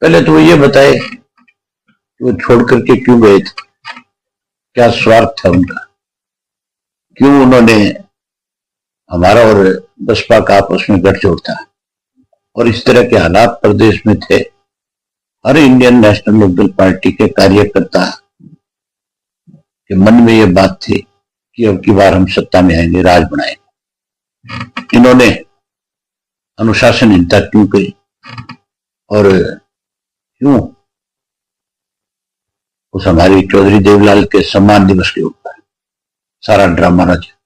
पहले तो वो ये बताए कि वो छोड़ करके क्यों गए थे, क्या स्वार्थ था उनका, क्यों उन्होंने हमारा और बसपा का आपस में गठजोड़ था और इस तरह के हालात प्रदेश में थे। हर इंडियन नेशनल लोकदल पार्टी के कार्यकर्ता के मन में ये बात थी कि अब की बार हम सत्ता में आएंगे, राज बनाएंगे। इन्होंने अनुशासनहीनता क्यों करी और क्यों उस हमारी चौधरी देवलाल के सम्मान दिवस के ऊपर सारा ड्रामा रचा।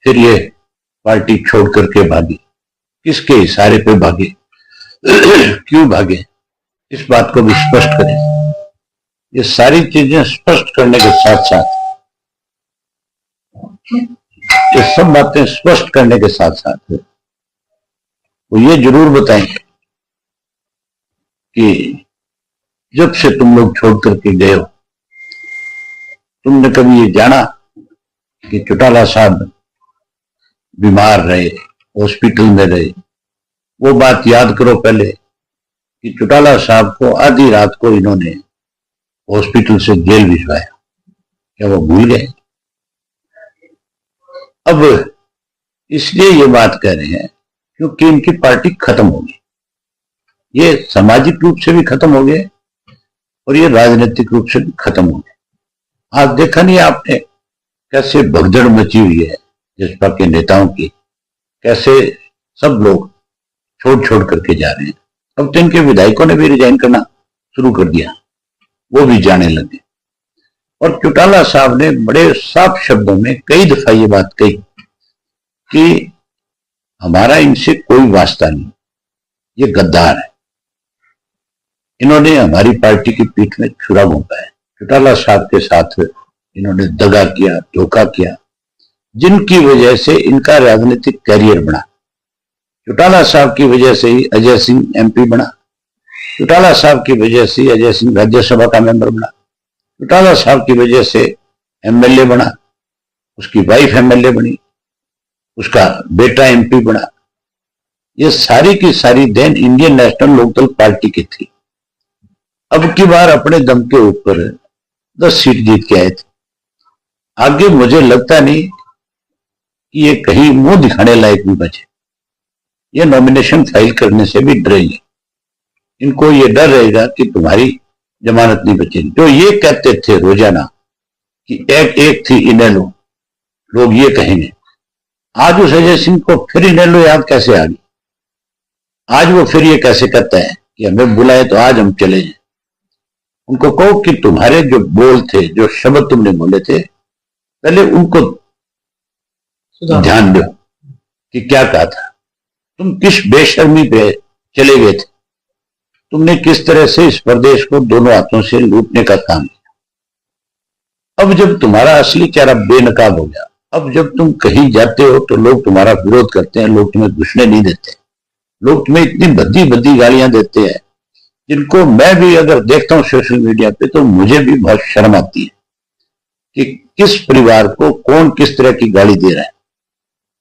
फिर ये पार्टी छोड़ करके भागी, किसके इशारे पे भागे, क्यों भागे, इस बात को भी स्पष्ट करें। ये सारी चीजें स्पष्ट करने के साथ साथ, ये सब बातें स्पष्ट करने के साथ साथ वो ये जरूर बताएं कि जब से तुम लोग छोड़ करके गए हो, तुमने कभी ये जाना कि चौटाला साहब बीमार रहे, हॉस्पिटल में रहे? वो बात याद करो पहले कि चौटाला साहब को आधी रात को इन्होंने हॉस्पिटल से जेल भिजवाया, क्या वो भूल गए? अब इसलिए ये बात कह रहे हैं क्योंकि इनकी पार्टी खत्म हो गई। ये सामाजिक रूप से भी खत्म हो गए और ये राजनीतिक रूप से भी खत्म हो गए। आज देखा नहीं आपने कैसे भगदड़ मची हुई है जसपा के नेताओं की, कैसे सब लोग छोड़ छोड़ करके जा रहे हैं। अब तो इनके विधायकों ने भी रिजाइन करना शुरू कर दिया, वो भी जाने लगे। और चौटाला साहब ने बड़े साफ शब्दों में कई दफा ये बात कही कि हमारा इनसे कोई वास्ता नहीं, ये गद्दार है, इन्होंने हमारी पार्टी की पीठ में छुरा घोंपा है। चौटाला साहब के साथ इन्होंने दगा किया, धोखा किया, जिनकी वजह से इनका राजनीतिक कैरियर बना। चौटाला साहब की वजह से ही अजय सिंह एमपी बना, चौटाला साहब की वजह से अजय सिंह राज्यसभा का मेंबर बना, चौटाला साहब की वजह से एमएलए बना, उसकी वाइफ एमएलए बनी, उसका बेटा एमपी बना। ये सारी की सारी then Indian National Lokdal party की थी। अब की बार अपने दम के ऊपर 10 सीट जीत के आए थे। आगे मुझे लगता नहीं कि ये कहीं मुंह दिखाने लायक भी बचे। ये नॉमिनेशन फाइल करने से भी डरेंगे, इनको ये डर रहेगा कि तुम्हारी जमानत नहीं बचेगी। जो ये कहते थे रोजाना कि एक एक थी इनेलो, लोग ये कहेंगे। आज उस अजय सिंह को फिर इनेलो याद कैसे आ गई? आज वो फिर ये कैसे कहता है कि हमें बुलाए तो आज हम चले जाए? उनको कहो कि तुम्हारे जो बोल थे, जो शब्द तुमने बोले थे, पहले उनको ध्यान दो कि क्या कहा था। तुम किस बेशर्मी पे चले गए थे, तुमने किस तरह से इस प्रदेश को दोनों हाथों से लूटने का काम किया। अब जब तुम्हारा असली चेहरा बेनकाब हो गया, अब जब तुम कहीं जाते हो तो लोग तुम्हारा विरोध करते हैं, लोग तुम्हें घुसने नहीं देते, लोग तुम्हें इतनी भद्दी भद्दी गालियां देते हैं जिनको मैं भी अगर देखता हूं सोशल मीडिया पे तो मुझे भी बहुत शर्म आती है कि किस परिवार को कौन किस तरह की गाली दे रहा है।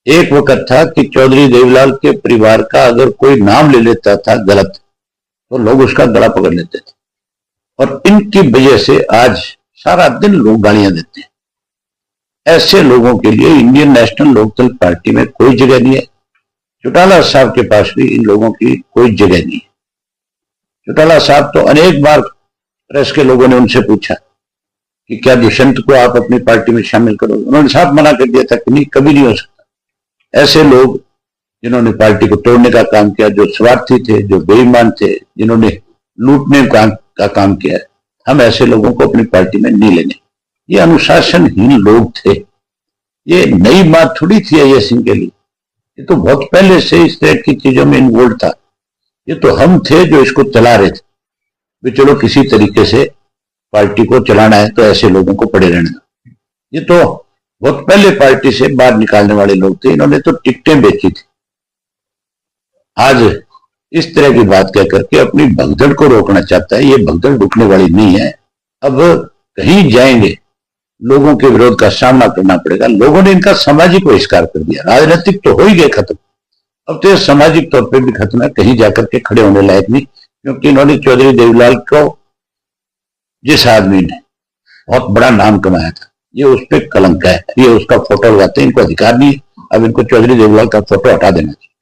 एक वक्त था कि चौधरी देवलाल के परिवार का अगर कोई नाम ले लेता था गलत तो लोग उसका गला पकड़ लेते थे, और इनकी वजह से आज सारा दिन लोग गालियां देते हैं। ऐसे लोगों के लिए इंडियन नेशनल लोकदल पार्टी में कोई जगह नहीं है। चौटाला साहब के पास भी इन लोगों की कोई जगह नहीं है। चौटाला साहब तो अनेक बार प्रेस के लोगों ने उनसे पूछा कि क्या दुष्यंत को आप अपनी पार्टी में शामिल करो, उन्होंने साफ मना कर दिया था कि नहीं, कभी नहीं हो सकता। ऐसे लोग जिन्होंने पार्टी को तोड़ने का काम किया, जो स्वार्थी थे, जो बेईमान थे, जिन्होंने लूटने का काम किया, हम ऐसे लोगों को अपनी पार्टी में नहीं लेंगे। ये अनुशासनहीन लोग थे। ये नई बात थोड़ी थी अजय सिंह के लिए, ये तो बहुत पहले से इस तरह की चीजों में इन्वॉल्व था। ये तो हम थे जो इसको चला रहे थे भी चलो किसी तरीके से पार्टी को चलाना है तो ऐसे लोगों को पड़े रहने दो। ये तो बहुत पहले पार्टी से बाहर निकालने वाले लोग थे, इन्होंने तो टिकटें बेची थी। आज इस तरह की बात कह करके अपनी भगदड़ को रोकना चाहता है। ये भगदड़ रुकने वाली नहीं है। अब कहीं जाएंगे लोगों के विरोध का सामना करना पड़ेगा। लोगों ने इनका सामाजिक बहिष्कार कर दिया, राजनीतिक तो हो ही गए खत्म, अब तो ये सामाजिक तौर पे भी खत्म है, कहीं जाकर के खड़े होने लायक नहीं। क्योंकि इन्होंने चौधरी देवीलाल को, जिस आदमी ने बहुत बड़ा नाम कमाया था, ये उस पर कलंक है। ये उसका फोटो लगाते हैं, इनको अधिकार नहीं है। अब इनको चौधरी देवीलाल का फोटो हटा देना चाहिए।